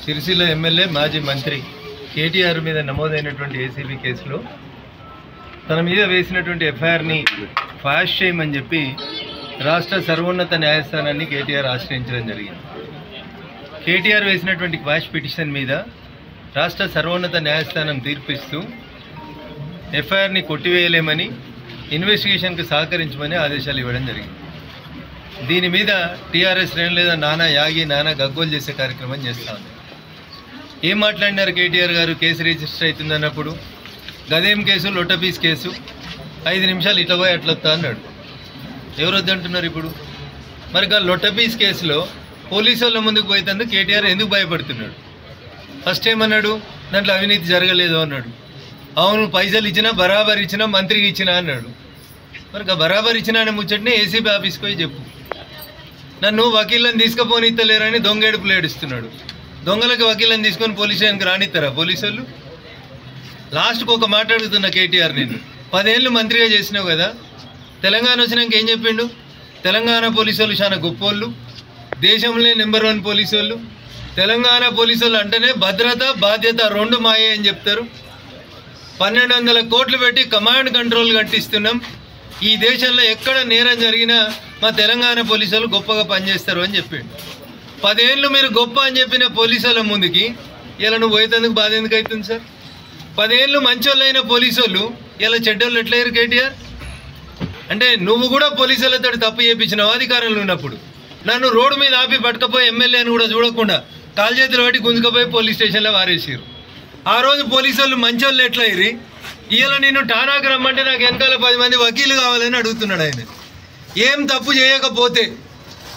Sircilla MLA మాజీ మంత్రి కేటీఆర్ మీద నమోదైనటువంటి ఏసీబీ కేసులో తన మీద వేసినటువంటి ఎఫ్ఐఆర్ని ఫాస్ట్ చేయమని చెప్పి రాష్ట్ర సర్వోన్నత న్యాయస్థానాన్ని కేటీఆర్ ఆశ్రయించడం జరిగింది. కేటీఆర్ వేసినటువంటి క్వాష్ పిటిషన్ మీద రాష్ట్ర సర్వోన్నత న్యాయస్థానం తీర్పిస్తూ ఎఫ్ఐఆర్ని కొట్టివేయలేమని, ఇన్వెస్టిగేషన్కు సహకరించమని ఆదేశాలు ఇవ్వడం జరిగింది. దీని మీద టీఆర్ఎస్ శ్రేణులు లేదా నానా యాగి నానా గగ్గోలు చేసే కార్యక్రమం చేస్తూ ఉంది. ఏం మాట్లాడినారు కేటీఆర్ గారు? కేసు రిజిస్టర్ అవుతుందన్నప్పుడు గదేం కేసు, లొట్టపీస్ కేసు, 5 నిమిషాలు ఇట్లా పోయి అట్లా వస్తా అన్నాడు. ఎవరు వద్దంటున్నారు ఇప్పుడు? మరి లొట్టపీస్ కేసులో పోలీసు వాళ్ళ ముందుకు పోయేందుకు కేటీఆర్ ఎందుకు భయపడుతున్నాడు? ఫస్ట్ ఏమన్నాడు? దాంట్లో అవినీతి జరగలేదు అన్నాడు. అవును, పైసలు ఇచ్చినా బరాబర్ ఇచ్చినా మంత్రికి ఇచ్చినా అన్నాడు. మరి బరాబర్ ఇచ్చినా అనే ముచ్చటనే ఏసీబీ ఆఫీస్కి పోయి చెప్పు. నన్ను వకీళ్ళని తీసుకుపోనిత్తలేరని దొంగేడుపులు ఏడుస్తున్నాడు. దొంగలకు వకీళ్ళని తీసుకొని పోలీస్ స్టేషన్కి రానిస్తారా పోలీసు వాళ్ళు? లాస్ట్కి ఒక మాట అడుగుతున్నా కేటీఆర్, నేను 10 ఏళ్ళు మంత్రిగా చేసినావు కదా, తెలంగాణ వచ్చినాక ఏం చెప్పిండు? తెలంగాణ పోలీసు వాళ్ళు చాలా గొప్పోళ్ళు, దేశంలో నెంబర్ 1 పోలీసు వాళ్ళు, తెలంగాణ పోలీసు వాళ్ళు అంటేనే భద్రత బాధ్యత 2 మాయే అని చెప్తారు. 1200 కోట్లు పెట్టి కమాండ్ కంట్రోల్ కట్టిస్తున్నాం. ఈ దేశంలో ఎక్కడ నేరం జరిగినా మా తెలంగాణ పోలీసు వాళ్ళు గొప్పగా పనిచేస్తారు అని చెప్పిండు. 10 ఏళ్ళు మీరు గొప్ప అని చెప్పిన పోలీసు వాళ్ళ ముందుకి ఇలా నువ్వు పోయేందుకు బాధ ఎందుకు అవుతుంది సార్? 10 ఏళ్ళు మంచోళ్ళు అయిన పోలీసు వాళ్ళు ఇలా చెడ్డోళ్ళు ఎట్లయ్యారు కేటీఆర్? అంటే నువ్వు కూడా పోలీసు వాళ్ళతో తప్పు చేయించినావు అధికారంలో ఉన్నప్పుడు. నన్ను రోడ్డు మీద ఆపి పట్టుకపోయి ఎమ్మెల్యే అని కూడా చూడకుండా కాలు చేతులు పట్టి గుంజుకపోయి పోలీస్ స్టేషన్లో వారేసారు. ఆ రోజు పోలీసు వాళ్ళు మంచోళ్ళు ఎట్లయ్యి ఇలా నేను ఠానాకు రమ్మంటే నాకు వెనకాల 10 మంది వకీలు కావాలని అడుగుతున్నాడు ఆయన. ఏం తప్పు చేయకపోతే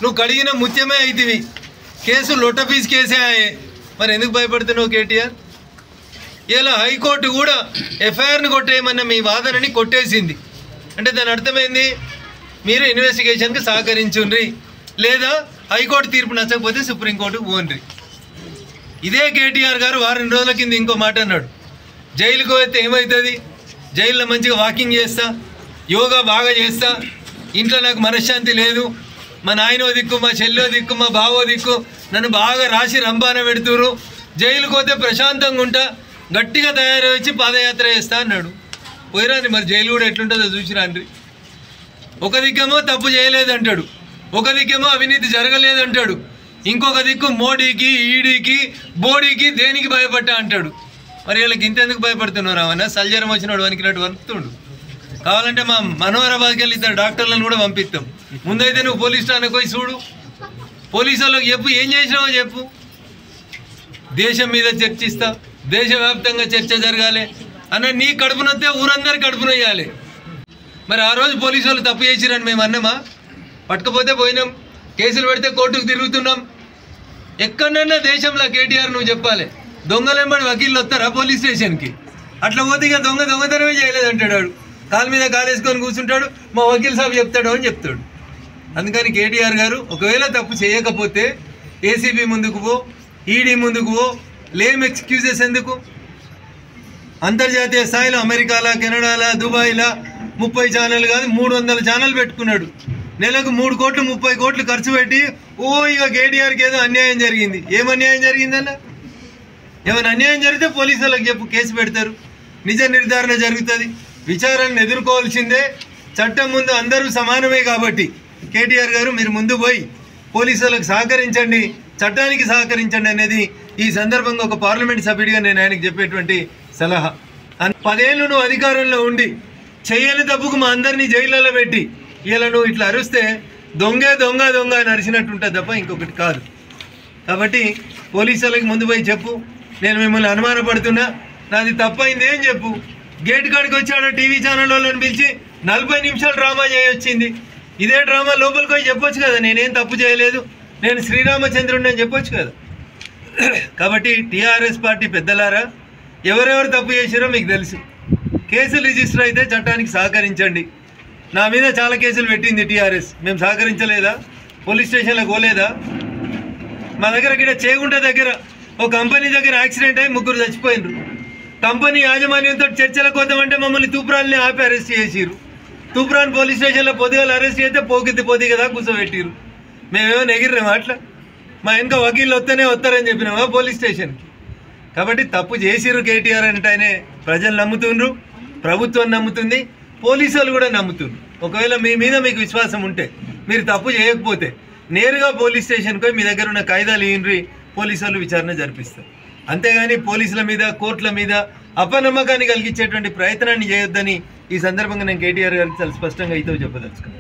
నువ్వు కడిగిన ముత్యమే అయితివి, కేసు లొట్టపీస్ కేసే అయ్యే, మరి ఎందుకు భయపడుతున్నావు కేటీఆర్? ఇలా హైకోర్టు కూడా ఎఫ్ఐఆర్ని కొట్టేయమన్న మీ వాదనని కొట్టేసింది. అంటే దాని అర్థమైంది, మీరు ఇన్వెస్టిగేషన్కి సహకరించుండ్రి, లేదా హైకోర్టు తీర్పు నచ్చకపోతే సుప్రీంకోర్టుకు పోండ్రి. ఇదే కేటీఆర్ గారు వారం రోజుల కింద ఇంకో మాట అన్నాడు, జైలుకు పోతే ఏమవుతుంది, జైల్లో మంచిగా వాకింగ్ చేస్తా, యోగా బాగా చేస్తా, ఇంట్లో నాకు మనశ్శాంతి లేదు, మా నాయనో దిక్కు, మా చెల్లో దిక్కు, మా బావో దిక్కు నన్ను బాగా రాసి రంబాన పెడుతురు, జైలుకు పోతే ప్రశాంతంగా ఉంటా, గట్టిగా తయారు వచ్చి పాదయాత్ర చేస్తా అన్నాడు. పోయిరాండి, మరి జైలు కూడా ఎట్లుంటుందో చూసిరాండి. ఒక దిక్కేమో తప్పు చేయలేదంటాడు, ఒక దిక్కేమో అవినీతి జరగలేదంటాడు, ఇంకొక దిక్కు మోడీకి, ఈడీకి, బోడీకి దేనికి భయపడ్డా అంటాడు. మరి వీళ్ళకి ఇంతెందుకు భయపడుతున్నారు? అవన్నా సల్జరం వచ్చినాడు వణికినట్టు వణుకుతుండు. కావాలంటే మా మనోహరాబాద్కి వెళ్ళి 2 డాక్టర్లను కూడా పంపిస్తాం. ముందైతే నువ్వు పోలీస్ స్టేషన్కి పోయి చూడు, పోలీసు వాళ్ళకి చెప్పు ఏం చేసినావో చెప్పు. దేశం మీద చర్చిస్తా, దేశవ్యాప్తంగా చర్చ జరగాలి అన్న నీ కడుపునొస్తే ఊరందరి కడుపునొయ్యాలి. మరి ఆ రోజు పోలీసు వాళ్ళు తప్పు చేసిరని మేము అన్నామా? పట్టుకపోతే పోయినాం, కేసులు పెడితే కోర్టుకు తిరుగుతున్నాం. ఎక్కడన్నా దేశంలో కేటీఆర్ నువ్వు చెప్పాలి, దొంగలెంబడి వకీళ్ళు వస్తారా పోలీస్ స్టేషన్కి? అట్లా పోతే ఇక దొంగతనమే చేయలేదంటాడు, కాలు మీద కాలేసుకొని కూర్చుంటాడు, మా వకీల్ సాబ్ చెప్తాడు అని చెప్తాడు. అందుకని కేటీఆర్ గారు ఒకవేళ తప్పు చేయకపోతే ఏసీబీ ముందుకు పో, ఈడీ ముందుకు పో, లేమ్ ఎక్స్క్యూజెస్ ఎందుకు? అంతర్జాతీయ స్థాయిలో అమెరికాలో, కెనడాలో, దుబాయ్లో 30 ఛానల్ కాదు 300 ఛానల్ పెట్టుకున్నాడు. నెలకు 3 కోట్లు 30 కోట్లు ఖర్చు పెట్టి ఇక కేటీఆర్కి ఏదో అన్యాయం జరిగింది. ఏం అన్యాయం జరిగిందన్న? ఏమైనా అన్యాయం జరిగితే పోలీసు వాళ్ళకి చెప్పు, కేసు పెడతారు, నిజ నిర్ధారణ జరుగుతుంది, విచారణను ఎదుర్కోవాల్సిందే. చట్టం ముందు అందరూ సమానమే కాబట్టి కేటీఆర్ గారు మీరు ముందు పోయి పోలీసు వాళ్ళకి సహకరించండి, చట్టానికి సహకరించండి అనేది ఈ సందర్భంగా ఒక పార్లమెంట్ సభ్యుడిగా నేను ఆయనకు చెప్పేటువంటి సలహా. 10 ఏళ్ళు నువ్వు అధికారంలో ఉండి చెయ్యని తప్పుకు మా అందరినీ జైళ్ళలో పెట్టి ఇలా నువ్వు ఇట్లా అరిస్తే దొంగే దొంగ దొంగ అని అరిచినట్టు ఉంటుంది తప్ప ఇంకొకటి కాదు. కాబట్టి పోలీసు వాళ్ళకి ముందు పోయి చెప్పు, నేను మిమ్మల్ని అనుమానపడుతున్నా, నాది తప్పైంది ఏం చెప్పు. గేట్ కాడికి వచ్చాడు టీవీ ఛానల్ వాళ్ళని పిలిచి 40 నిమిషాలు డ్రామా చేయొచ్చింది. ఇదే డ్రామా లోపలికి పోయి చెప్పొచ్చు కదా, నేనేం తప్పు చేయలేదు, నేను శ్రీరామచంద్రుడిని అని చెప్పొచ్చు కదా. కాబట్టి టీఆర్ఎస్ పార్టీ పెద్దలారా, ఎవరెవరు తప్పు చేశారో మీకు తెలుసు. కేసులు రిజిస్టర్ అయితే చట్టానికి సహకరించండి. నా మీద చాలా కేసులు పెట్టింది టీఆర్ఎస్, మేము సహకరించలేదా? పోలీస్ స్టేషన్లకు పోలేదా? మా దగ్గర ఇక్కడ చేగుంట దగ్గర ఒక కంపెనీ దగ్గర యాక్సిడెంట్ అయ్యి 3 చచ్చిపోయినారు. కంపెనీ యాజమాన్యంతో చర్చలకు వద్దామంటే మమ్మల్ని తూప్రాన్ని ఆపి అరెస్ట్ చేసిరు. తూప్రాన్ పోలీస్ స్టేషన్లో పొద్దుగాల అరెస్ట్ చేస్తే పోకిద్ది పోతి కదా కూర్చోబెట్టిరు. మేమేమో ఎగిరినాం అట్లా. మా వెనక వకీళ్ళు వస్తారని చెప్పినావా పోలీస్ స్టేషన్కి? కాబట్టి తప్పు చేసిర్రు కేటీఆర్ అంటేనే ప్రజలు నమ్ముతుండ్రు, ప్రభుత్వం నమ్ముతుంది, పోలీసు వాళ్ళు కూడా నమ్ముతుండ్రు. ఒకవేళ మీ మీద మీకు విశ్వాసం ఉంటే, మీరు తప్పు చేయకపోతే నేరుగా పోలీస్ స్టేషన్కి పోయి మీ దగ్గర ఉన్న కాయిదాలు ఇయ్యండ్రి, పోలీసు వాళ్ళు విచారణ జరిపిస్తారు. అంతేగాని పోలీసుల మీద, కోర్టుల మీద అపనమ్మకాన్ని కలిగించేటువంటి ప్రయత్నాన్ని చేయొద్దని ఈ సందర్భంగా నేను కేటీఆర్ గారికి చాలా స్పష్టంగా అయితే చెప్పదలుచుకున్నాను.